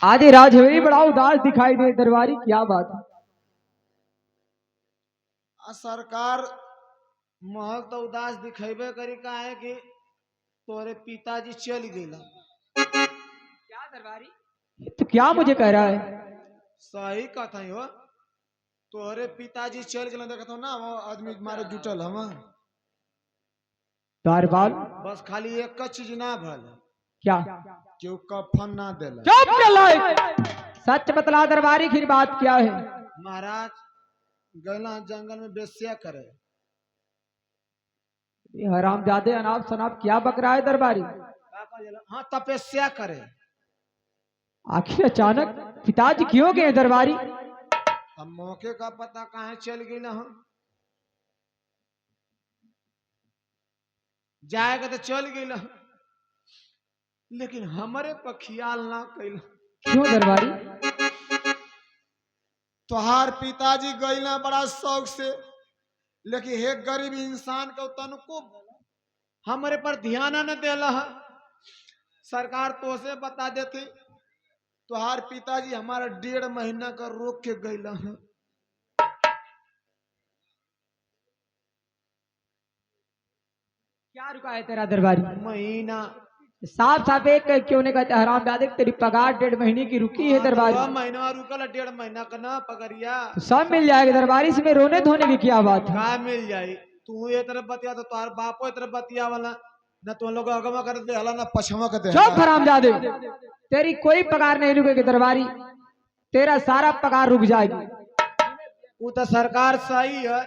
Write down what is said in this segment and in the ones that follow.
आधे राजहवेली बड़ा उदास दिखाई दे दरबारी, क्या बात है? सरकार महल तो उदास दिखेबे करी का है कि तोरे पिताजी चल गेला। क्या दरबारी? तो क्या मुझे कह रहा है? सही कथा हो, तोरे पिताजी चल गेला देखत हो ना, वो आदमी मारे जुटल हम। दरबार बस खाली एक चीज ना भल, क्या? क्यों कफन ना देला। चुप नालायक! सच बतला दरबारी, फिर बात क्या है? महाराज गैला जंगल में बेस्या करे। ये हरामजादे अनाप शनाप क्या बक रहा है दरबारी? हाँ तपस्या करे। आखिर अचानक पिताजी क्यों गए दरबारी? अब मौके का पता कहाँ चल गई ना, हम जाएगा तो चल गई, लेकिन हमारे पर ख्याल ना कैल। क्यों दरबारी? तोहार पिताजी गईला बड़ा शौक से, लेकिन हे गरीब इंसान को तनको हमारे पर ध्यान न देला है। सरकार तो से बता देती, तोहार पिताजी हमारा 1.5 महीना का रोक के गईला है। क्या रुका है तेरा दरबारी? महीना साफ साफ एक क्यों नहीं कहते हरामजादे, तेरी पगार 1.5 महीने की रुकी है दरबारी। महीना रुकल 1.5 महीना का ना पकड़िया तो सब मिल जाएगा दरबारी, इसमें रोने धोने की क्या बात है? का मिल जाई। तू ये तरफ बतिया तो तोहार बापो तरफ बतिया वाला ना, तुम लोग अगमा कर दे हला ना पछवा कर दे। चुप हरामजादे, तेरी कोई पगार नहीं रुकेगी दरबारी, तेरा सारा पगार रुक जाएगी। वो तो सरकार सही है,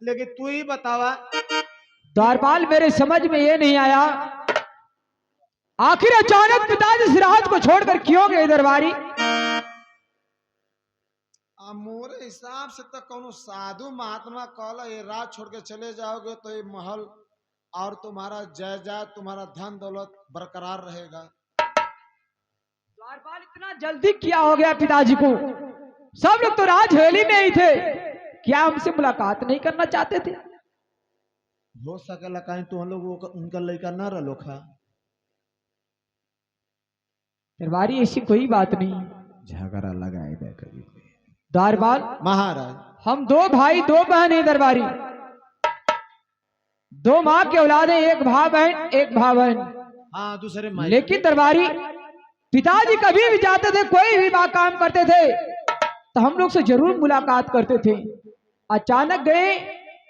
लेकिन तू ही बतावा। द्वारपाल, मेरे समझ में ये नहीं आया, आखिर अचानक पिताजी सिराज को छोड़कर क्यों गए दरबारी? मोरे हिसाब से तो कोनो साधु महात्मा कहला ये रात छोड़ के चले जाओगे तो ये महल और तुम्हारा जायदाद तुम्हारा धन दौलत बरकरार रहेगा। द्वारपाल, इतना जल्दी क्या हो गया पिताजी को? सब लोग तो राजहवेली में ही थे, क्या हमसे मुलाकात नहीं करना चाहते थे? हो सकेला कहीं तो हम लोग उनका लड़का न रलो खा। दरबारी, ऐसी कोई बात नहीं। झगड़ा लगाए दे कभी द्वारपाल महाराज। हम 2 भाई 2 बहन हैं दरबारी, 2 माँ के औलाद हैं, एक भाई बहन एक भाई बहन। हाँ दूसरे माई। लेकिन दरबारी, पिताजी कभी भी जाते थे, कोई भी काम करते थे तो हम लोग से जरूर मुलाकात करते थे। अचानक गए,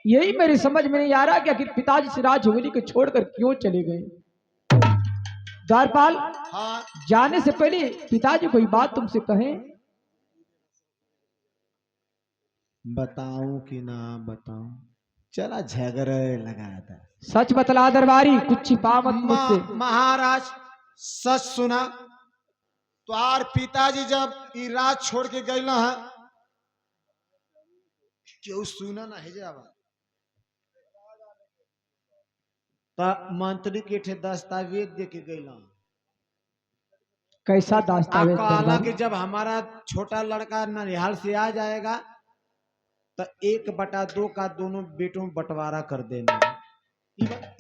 यही मेरी समझ में नहीं आ रहा कि आखिर पिताजी से राजहवेली को छोड़कर क्यों चले गए। द्वारपाल, हाँ जाने से पहले पिताजी कोई बात तुमसे कहें। बताऊं कि ना बताऊं, चला झगड़े लगाया था। सच बतला दरबारी, कुछ छिपा मत मुझसे। महाराज सच सुना, तुम्हार पिताजी जब ई रात छोड़ के गईला है, क्यों सुना ना है जावा, तो मंत्री के ठे दस्तावेज दे के गईला। कैसा दस्तावेज कहला दरबारी? कि जब हमारा छोटा लड़का ननिहाल से आ जाएगा तो 1/2 का दोनों बेटों में बंटवारा कर देना।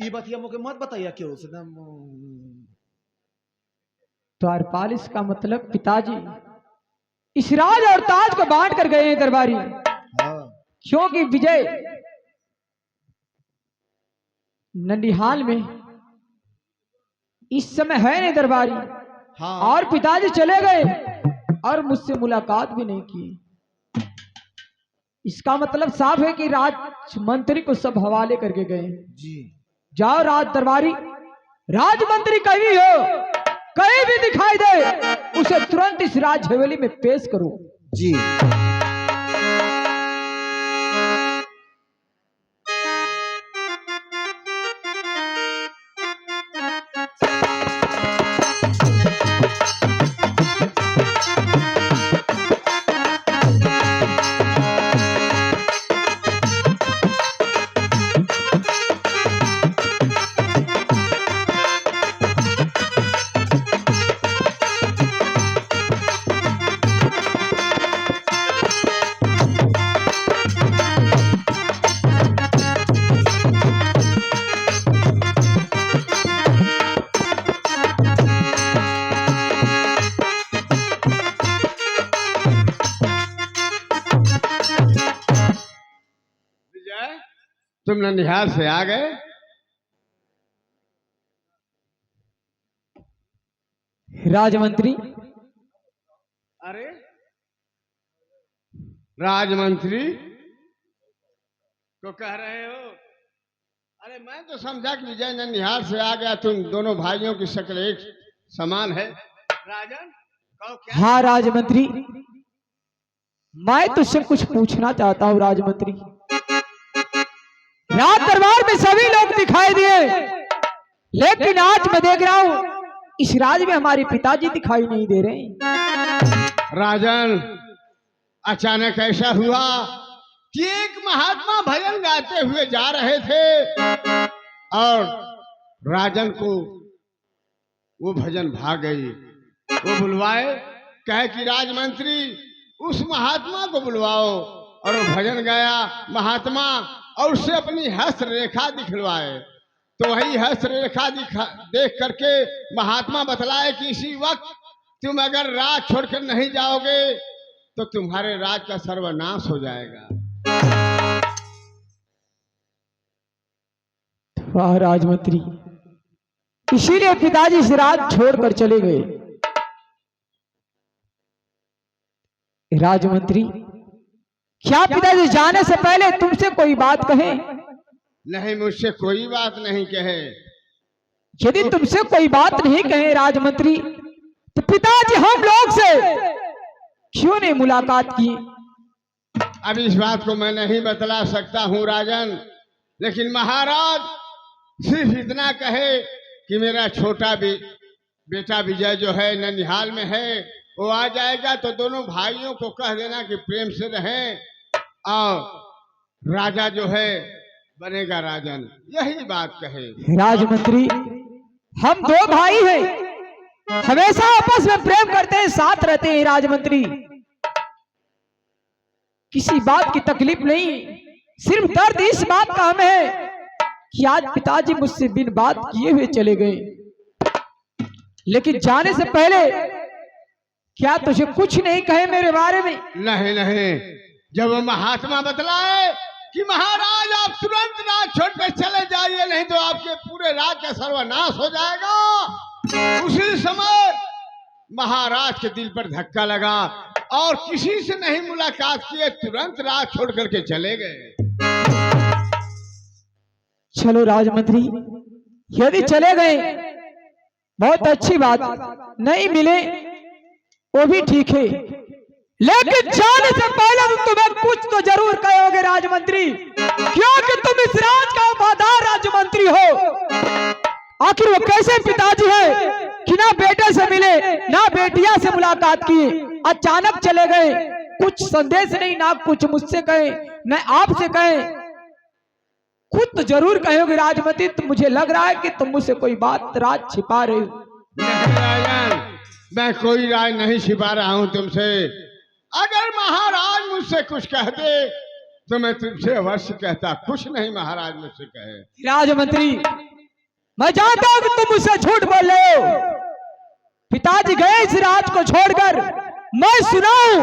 ई बतिया मुझे मत बताइए क्यों से द्वारपाल, इसका मतलब पिताजी इस राज और ताज को बांट कर गए हैं दरबारी, क्योंकि विजय ननिहाल में इस समय है नहीं दरबारी। हाँ। और पिताजी चले गए और मुझसे मुलाकात भी नहीं की। इसका मतलब साफ है कि राज मंत्री को सब हवाले करके गए जी। जाओ राज दरबारी, राज मंत्री कहीं हो, कहीं भी दिखाई दे, उसे तुरंत इस राजहवेली में पेश करो। जी। तुम ननिहाल से आ गए? राजमंत्री, अरे राजमंत्री को कह रहे हो? अरे मैं तो समझा कि विजय ननिहाल से आ गया, तुम दोनों भाइयों की शक्ल एक समान है। राजन कहो क्या? हाँ राजमंत्री, मैं तुझसे कुछ पूछना चाहता हूँ राजमंत्री। रात दरबार में सभी लोग दिखाई दिए, लेकिन आज मैं देख रहा हूँ इस राज में हमारे पिताजी दिखाई नहीं दे रहे। राजन अचानक ऐसा हुआ कि एक महात्मा भजन गाते हुए जा रहे थे और राजन को वो भजन भाग गई। वो बुलवाए, कहे कि राजमंत्री उस महात्मा को बुलवाओ, और वो भजन गाया महात्मा, और उससे अपनी हस्त रेखा दिखलवाए। तो वही हस्त रेखा देख करके महात्मा बतलाए कि इसी वक्त तुम अगर राज छोड़कर नहीं जाओगे तो तुम्हारे राज का सर्वनाश हो जाएगा। वाह राजमंत्री, इसीलिए पिताजी इस राज छोड़कर चले गए। राजमंत्री, क्या पिताजी जाने से पहले तुमसे कोई बात कहे? नहीं, मुझसे कोई बात नहीं कहे। यदि तुमसे कोई बात नहीं कहे राजमंत्री, तो पिताजी हम लोग से क्यों नहीं मुलाकात की? अब इस बात को मैं नहीं बतला सकता हूँ राजन, लेकिन महाराज सिर्फ इतना कहे कि मेरा छोटा बेटा विजय जो है ननिहाल में है, वो आ जाएगा तो दोनों भाइयों को कह देना कि प्रेम से रहें और राजा जो है बनेगा राजन। यही बात कहे। राजमंत्री, हम दो भाई हैं, हमेशा आपस में प्रेम करते हैं, साथ रहते हैं राजमंत्री। किसी बात की तकलीफ नहीं, सिर्फ दर्द इस बात का हमें है कि आज पिताजी मुझसे बिन बात किए हुए चले गए। लेकिन जाने से पहले क्या तुझे कुछ नहीं कहे मेरे बारे में? नहीं नहीं, जब वो महात्मा बतलाए कि महाराज आप तुरंत राज छोड़कर चले जाइए, नहीं तो आपके पूरे राज का सर्वनाश हो जाएगा, उसी समय महाराज के दिल पर धक्का लगा और किसी से नहीं मुलाकात किए तुरंत राज छोड़ करके चले गए। चलो राजमंत्री, यदि चले गए बहुत अच्छी बात, नहीं मिले वो भी ठीक है, लेकिन जाने से पहले तुम्हें कुछ तो जरूर कहोगे राजमंत्री, क्योंकि तुम इस राज का वफादार राजमंत्री हो। आखिर वो कैसे पिताजी है कि ना बेटे से मिले ना बेटिया से मुलाकात की, अचानक चले गए, कुछ संदेश नहीं, ना कुछ मुझसे कहे न आपसे कहे। खुद तो जरूर कहोगे राजमंत्री, तो मुझे लग रहा है कि तुम मुझसे कोई बात राज छिपा रहे हो। नहीं राजन, मैं कोई राज नहीं छिपा रहा हूं तुमसे। अगर महाराज मुझसे कुछ कह दे तो मैं तुमसे अवश्य कहता, कुछ नहीं महाराज मुझसे कहे। राजमंत्री, मैं जानता हूं कि तुम मुझसे झूठ बोल रहे हो। पिताजी गए इस राज को छोड़कर, मैं सुनाऊं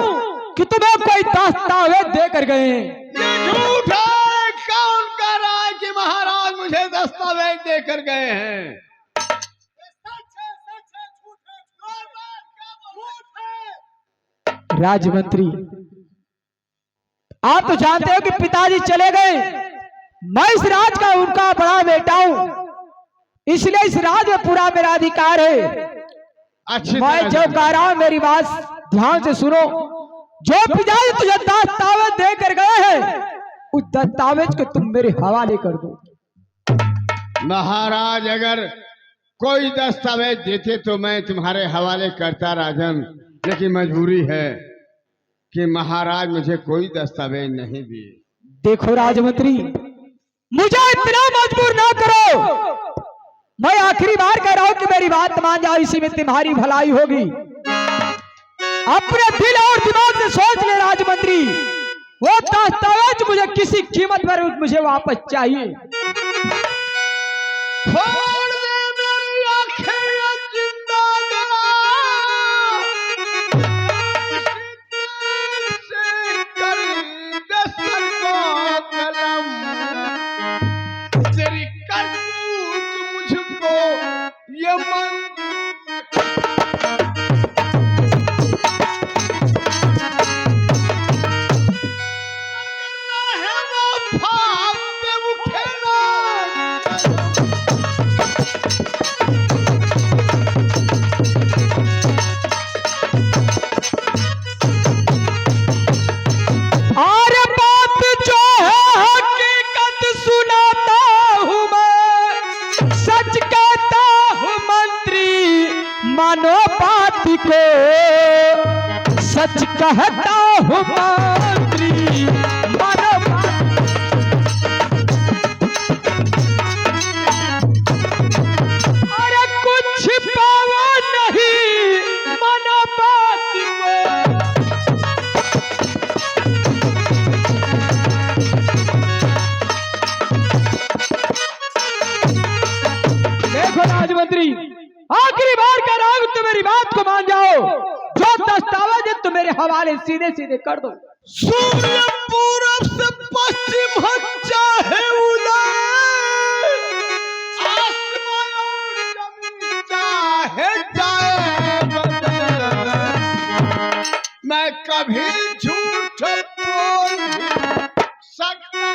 कि तुम्हें कोई दस्तावेज देकर गए हैं। ये झूठ है। कौन कह रहा है कि महाराज मुझे दस्तावेज देकर गए हैं? राजमंत्री, आप तो जानते हो कि पिताजी चले गए, मैं इस राज का उनका बड़ा बेटा हूं, इसलिए इस राज में पूरा मेरा अधिकार है। मैं जो कह रहा हूं मेरी बात ध्यान से सुनो। जो पिताजी तुझे दस्तावेज देकर गए हैं, उस दस्तावेज को तुम मेरे हवाले कर दो। महाराज अगर कोई दस्तावेज देते तो मैं तुम्हारे हवाले करता राजन, लेकिन मजबूरी है कि महाराज मुझे कोई दस्तावेज नहीं दिए। देखो राजमंत्री, मुझे इतना मजबूर ना करो, मैं आखिरी बार कह रहा हूं कि मेरी बात मान जाओ, इसी में तुम्हारी भलाई होगी। अपने दिल और दिमाग से सोच ले राजमंत्री, वो दस्तावेज मुझे किसी कीमत पर मुझे वापस चाहिए। छोड़ दे मेरी आंखें जिंदा से करी दस्तक को कलम, और बात जो है हकीकत सुनाता हूँ मैं, सच कहता हूँ मंत्री मानो बात को, सच कहता हूँ मंत्री मानो बात। अरे कुछ पावा नहीं मानो बात को। देखो राजमंत्री, आखिरी बार का राग, तुम मेरी बात को मान जाओ। जो दस्तावेज है तुम मेरे हवाले सीधे सीधे कर दो। सूर्य पूरब से पश्चिम हो चाहे उदय, आसमान और जमीन चाहे जाए बदल, मैं कभी झूठ बोल नहीं सकता।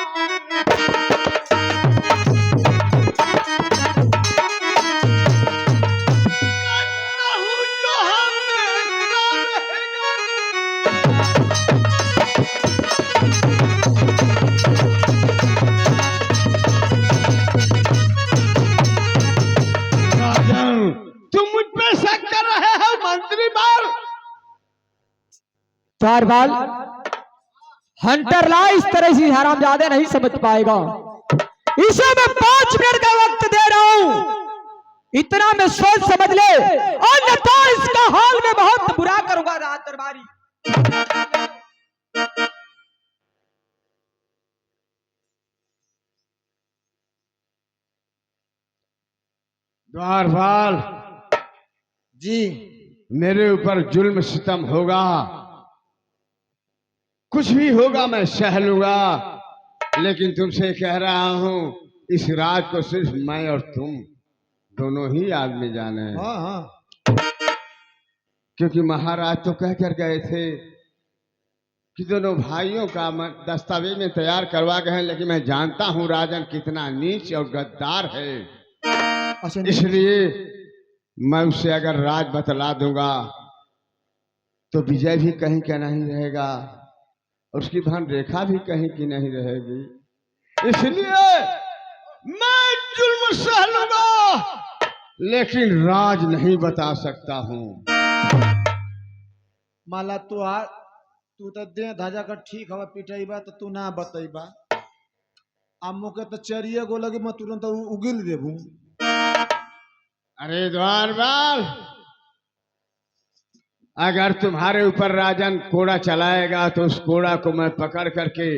तुम मुझ पे शक कर रहे हो मंत्री बाल? चार बाल हंटर ला इस तरह से हरामजादे नहीं समझ पाएगा। इसे मैं 5 मिनट का वक्त दे रहा हूं, इतना मैं सोच समझ ले, अन्यथा इसका हाल मैं बहुत बुरा करूंगा राज दरबारी। द्वारपाल जी मेरे ऊपर जुल्म सितम होगा, कुछ भी होगा मैं सह लूंगा, लेकिन तुमसे कह रहा हूं इस राज को सिर्फ मैं और तुम दोनों ही आदमी जाने हैं। हाँ हाँ क्योंकि महाराज तो कह कर गए थे कि दोनों भाइयों का दस्तावेज में तैयार करवा गए हैं, लेकिन मैं जानता हूं राजन कितना नीच और गद्दार है। अच्छा इसलिए मैं उससे अगर राज बतला दूंगा तो विजय भी कहीं का नहीं रहेगा, उसकी बहन रेखा भी कहीं की नहीं रहेगी। इसलिए मैं जुल्म सह लूंगा, लेकिन राज नहीं बता सकता हूं। माला तू तो दे धाजा कर ठीक हवा पिटाइबा तो तू ना बतैबा, अब मुके तो चरिए गो लगे मैं तुरंत उगिल देबू। अरे द्वारपाल, अगर तुम्हारे ऊपर राजन कोड़ा चलाएगा तो उस कोड़ा को मैं पकड़ करके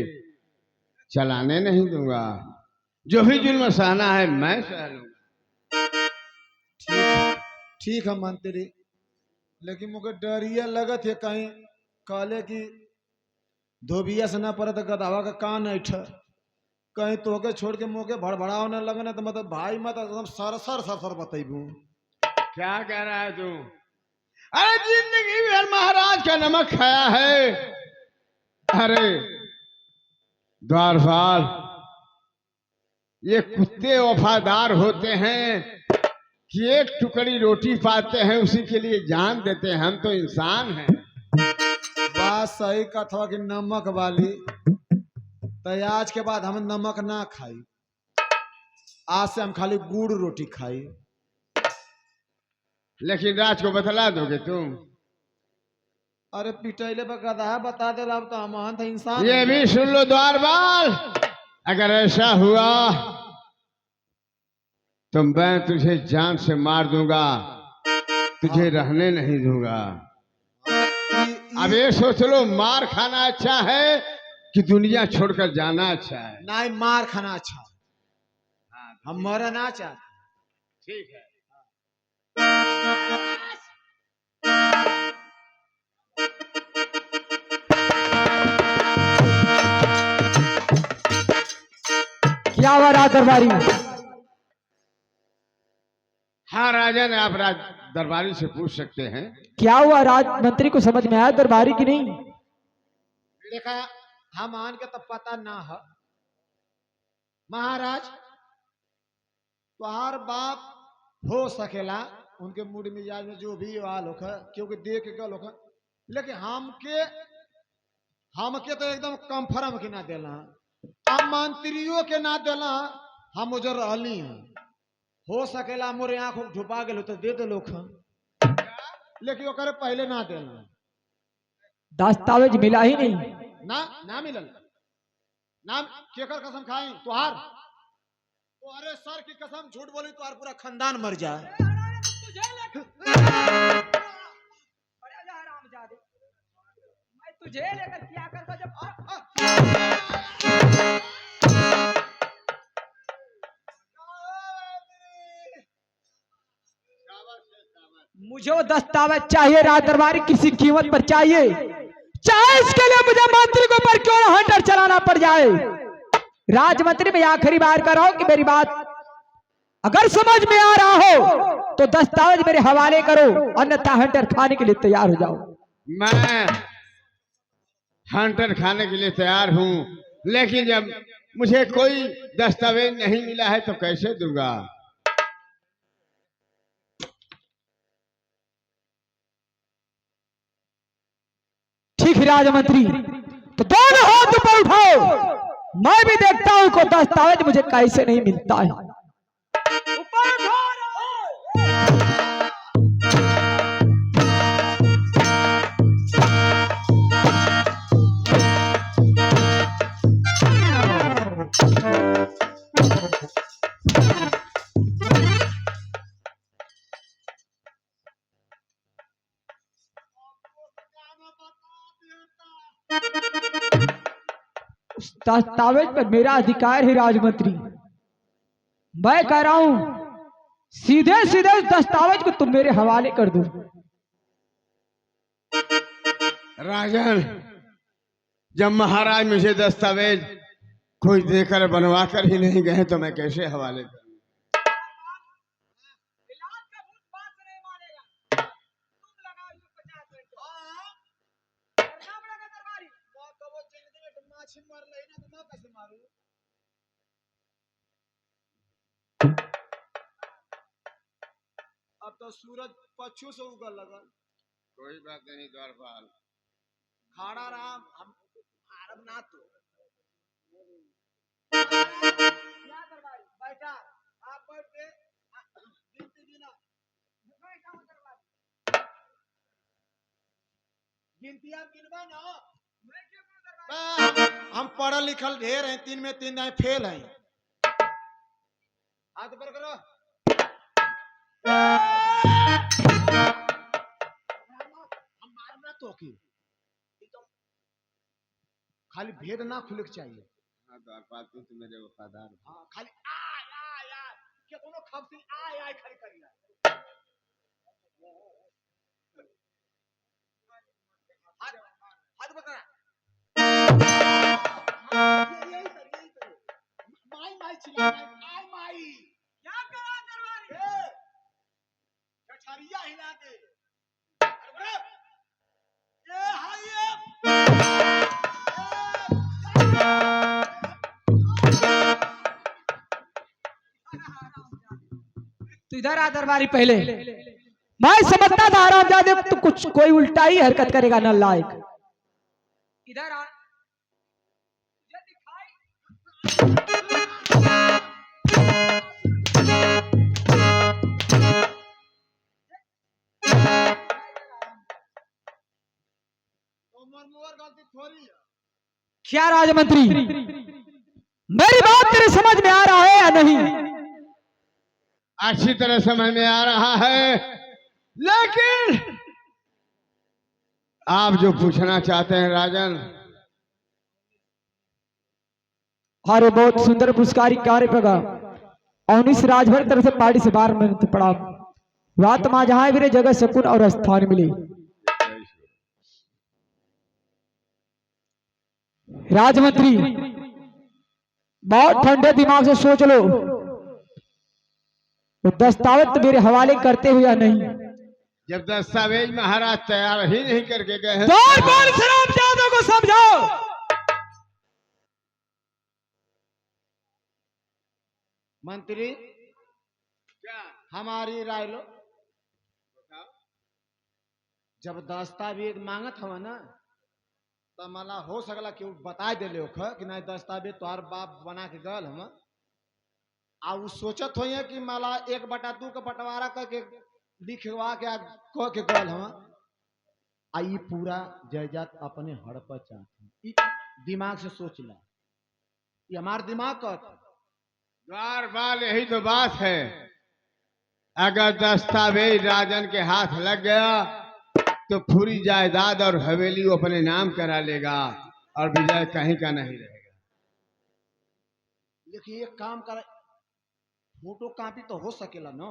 चलाने नहीं दूंगा। जो भी जुल्म सहना है मैं सह लूंगा। ठीक है मंत्री, लेकिन मुझे डरिया लगत है कहीं कहले कि धोबिया से ना पड़े तो गधावा का कान ऐठ, कहीं तोके छोड़ के मुँह के भड़बड़ाव न लगने तो मतलब भाई मत एकदम सर बतेबू। क्या कह रहा है तू? अरे जिंदगी में महाराज का नमक खाया है। अरे द्वारपाल, ये कुत्ते वफादार होते हैं कि एक टुकड़ी रोटी पाते हैं उसी के लिए जान देते हैं। हम तो इंसान हैं। बात सही कथवा कि नमक वाली, तो आज के बाद हम नमक ना खाई, आज से हम खाली गुड़ रोटी खाई। लेकिन राज को बतला दोगे तुम? अरे पिटैले पर गधा बता दे, अब तो हम तो इंसान। ये भी सुन लो द्वारपाल, अगर ऐसा हुआ तो मैं तुझे जान से मार दूंगा, तुझे रहने नहीं दूंगा। अब ये सोच लो, मार खाना अच्छा है कि दुनिया छोड़कर जाना अच्छा है? नहीं, मार खाना अच्छा, हम मरना चाहते। ठीक है। क्या हुआ राज दरबारी? हाँ राजन आप राज दरबारी से पूछ सकते हैं। क्या हुआ, राज मंत्री को समझ में आया दरबारी की नहीं? देखा हम आन के तो पता ना है महाराज, तुहार बाप हो सकेला उनके मूड मिजाज में जो भी वाल होखा, क्योंकि देख के गल होखा, लेकिन हमके हमके तो एकदम कंफर्म के ना देला, हम मंत्रियों के ना देला, हम उधर रहली हैं। हो सकेला मोरे आंख झुपा गेल तो दे दे लोग, लेकिन ओकरे पहले ना देला। दस्तावेज मिला ही नहीं। ना ना मिलल, ना केकर कसम खाई तुहार, तुम्हारे सर की कसम झूठ बोली तुहार पूरा खानदान मर जाए। मैं तुझे लेकर क्या करता जब मुझे वो दस्तावेज चाहिए, राज दरबारी किसी कीमत पर चाहिए, चाहे इसके लिए मुझे मंत्री को पर क्यों ना हंटर चलाना पड़ जाए। राजमंत्री में आखिरी बार कर रहा हूं कि मेरी बात अगर समझ में आ रहा हो तो दस्तावेज मेरे हवाले करो, अन्यथा हंटर खाने के लिए तैयार हो जाओ। मैं हंटर खाने के लिए तैयार हूं, लेकिन जब मुझे कोई दस्तावेज नहीं मिला है तो कैसे दूंगा। ठीक है राजमंत्री, तो दोनों हाथ ऊपर उठाओ, मैं भी देखता हूं को दस्तावेज मुझे कैसे नहीं मिलता है। दस्तावेज पर मेरा अधिकार है राजमंत्री, मैं कह रहा हूं सीधे सीधे उस दस्तावेज को तुम मेरे हवाले कर दो। राजन, जब महाराज मुझे दस्तावेज कोई देकर बनवा कर ही नहीं गए तो मैं कैसे हवाले करूं। अब तो सूरज पश्चिम से उगल लगल। कोई बात नहीं द्वारपाल, खाड़ा राम हम आरब ना तो बैठा आप बैठ के गिनती गिना, गिनती आप गिनवा ना। हम पढ़ल लिखल ढेर हैं, 3 में 3 हैं, फेल हैं। हाथ ऊपर करो। हम मारना तो की खाली भेद ना खुले के चाहिए। हाँ द्वारपाल, तू तो मेरे वफादार। हाँ खाली आय आय आय के कोनो खबसी आय आय खाली करिया। हाथ पकड़ा। माई माई चिल्ला आय माई क्या करा दरबारी छछरिया हिला दे। ये हाय तो इधर आ दरबारी, पहले मैं समझता था आरामजादे तो कुछ कोई उल्टा ही हरकत करेगा न लायक। इधर आ, तुझे गलती थोड़ी है। क्या राजमंत्री, मेरी बात तेरे समझ में आ रहा है या नहीं? अच्छी तरह समझ में आ रहा है, लेकिन आप जो पूछना चाहते हैं राजन। अरे बहुत सुंदर पुरस्कारी कार्य पगा और इस राजभर तरफ से पार्टी से बाहर में पड़ा रात मा जहां भी जगह सुकून और स्थान मिले। राजमंत्री बहुत ठंडे दिमाग से सोच लो, वो दस्तावेज तो मेरे हवाले करते हो या नहीं? जब दस्तावेज महाराज तैयार ही नहीं करके गए हैं, बार बार शराब जादों को समझाओ। मंत्री क्या हमारी राय लो। जब दस्तावेज मांगत हवा ना तो मला हो सकला कि बता दे कि नहीं दस्तावेज तोहर बाप बना के गल हम आ उ सोचत हो कि मला 1/2 का बंटवारा करके लिखवा के कह के गल हम आ ई पूरा जायदाद अपने हड़प चाहते दिमाग से सोच ला। ये हमार दिमाग का बार बार यही तो बात है। अगर दस्तावेज राजन के हाथ लग गया तो पूरी जायदाद और हवेली वो अपने नाम करा लेगा और विजय कहीं का नहीं रहेगा। देखिए एक काम कर फोटो कॉपी तो हो सकेला ना।